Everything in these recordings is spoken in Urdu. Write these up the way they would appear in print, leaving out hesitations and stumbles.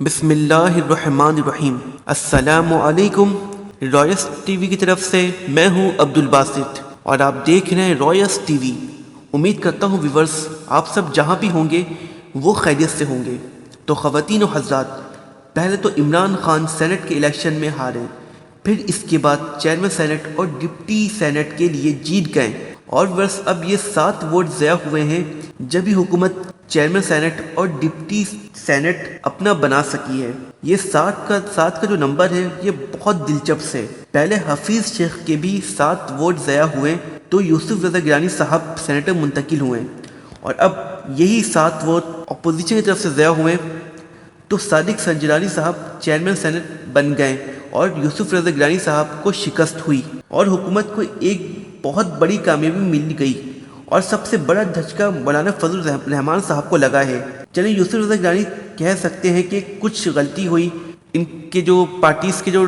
بسم اللہ الرحمن الرحیم۔ السلام علیکم۔ رائس ٹی وی کی طرف سے میں ہوں عبد الباسط اور آپ دیکھ رہے ہیں رائس ٹی وی۔ امید کرتا ہوں ویورز آپ سب جہاں بھی ہوں گے وہ خیریت سے ہوں گے۔ تو خواتین و حضرات، پہلے تو عمران خان سینٹ کے الیکشن میں ہارے، پھر اس کے بعد چیئرمین سینٹ اور ڈپٹی سینٹ کے لیے جیت گئے، اور ورس اب یہ 7 ووٹ ضائع ہوئے ہیں جب ہی حکومت چیئرمین سینٹ اور ڈپٹی سینٹ اپنا بنا سکی ہے۔ یہ 7 کا جو نمبر ہے یہ بہت دلچسپ ہے۔ پہلے حفیظ شیخ کے بھی 7 ووٹ ضائع ہوئے تو یوسف رضا گیلانی صاحب سینیٹر منتقل ہوئے، اور اب یہی 7 ووٹ اپوزیشن کی طرف سے ضائع ہوئے تو صادق سنجرانی صاحب چیئرمین سینٹ بن گئے اور یوسف رضا گیلانی صاحب کو شکست ہوئی اور حکومت کو ایک بہت بڑی کامیابی مل گئی، اور سب سے بڑا دھچکا مولانا فضل الرحمان صاحب کو لگا ہے۔ چلیں یوسف رضا گیلانی کہہ سکتے ہیں کہ کچھ غلطی ہوئی، ان کے جو پارٹیز کے جو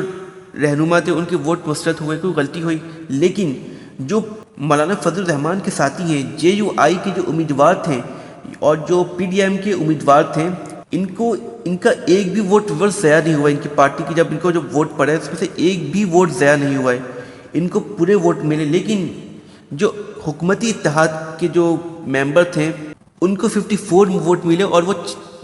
رہنما تھے ان کے ووٹ مسترد ہوئے، کوئی غلطی ہوئی، لیکن جو مولانا فضل الرحمان کے ساتھی ہیں، JUI کے جو امیدوار تھے اور جو PDM کے امیدوار تھے، ان کا ایک بھی ووٹ ورس ضائع نہیں ہوا۔ ان کی پارٹی کی جب ان کو جو ووٹ پڑے اس میں سے ایک بھی ووٹ ضائع نہیں ہوا ہے، ان کو پورے ووٹ ملے۔ لیکن جو حکومتی اتحاد کے جو ممبر تھے ان کو 54 ووٹ ملے اور وہ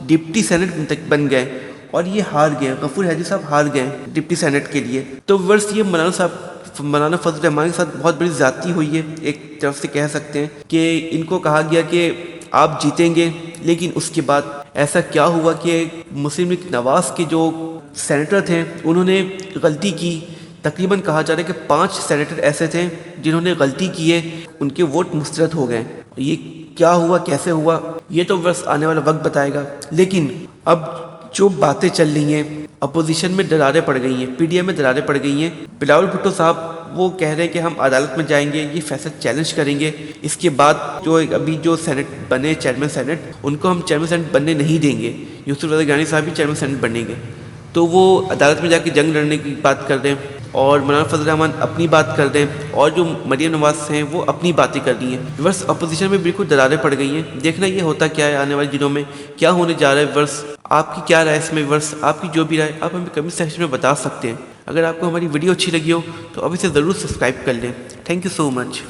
ڈپٹی سینٹ تک بن گئے، اور یہ ہار گئے، غفور حاجی صاحب ہار گئے ڈپٹی سینٹ کے لیے۔ تو ورس یہ مولانا فضل الرحمان کے ساتھ بہت بڑی زیادتی ہوئی ہے۔ ایک طرف سے کہہ سکتے ہیں کہ ان کو کہا گیا کہ آپ جیتیں گے، لیکن اس کے بعد ایسا کیا ہوا کہ مسلم لیگ نواز کے جو سینیٹر تھے انہوں نے غلطی کی۔ تقریباً کہا جا رہا ہے کہ 5 سینیٹر ایسے تھے جنہوں نے غلطی کی ہے، ان کے ووٹ مسترد ہو گئے۔ یہ کیا ہوا، کیسے ہوا، یہ تو بس آنے والا وقت بتائے گا۔ لیکن اب جو باتیں چل رہی ہیں، اپوزیشن میں دراریں پڑ گئی ہیں، PDM میں دراریں پڑ گئی ہیں۔ بلاول بھٹو صاحب وہ کہہ رہے ہیں کہ ہم عدالت میں جائیں گے، یہ فیصلہ چیلنج کریں گے۔ اس کے بعد جو ابھی جو سینٹ بنے چیئرمین سینٹ، ان کو ہم چیئرمین سینٹ بننے نہیں دیں گے۔ یوسف رضا گیلانی صاحب بھی چیئرمین سینٹ بنیں گے، تو وہ عدالت میں جا کے جنگ لڑنے کی بات کر دیں، اور مولانا فضل الرحمان اپنی بات کر دیں، اور جو مریم نواز ہیں وہ اپنی باتیں کر دی ہیں۔ ورس اپوزیشن میں بالکل دراریں پڑ گئی ہیں۔ دیکھنا یہ ہوتا کیا ہے آنے والے دنوں میں، کیا ہونے جا رہا ہے۔ ورس آپ کی کیا رائے اس میں؟ ورس آپ کی جو بھی رائے آپ ہمیں کمنٹ سیکشن میں بتا سکتے ہیں۔ اگر آپ کو ہماری ویڈیو اچھی لگی ہو تو ابھی سے ضرور سبسکرائب کر لیں۔ Thank you so much.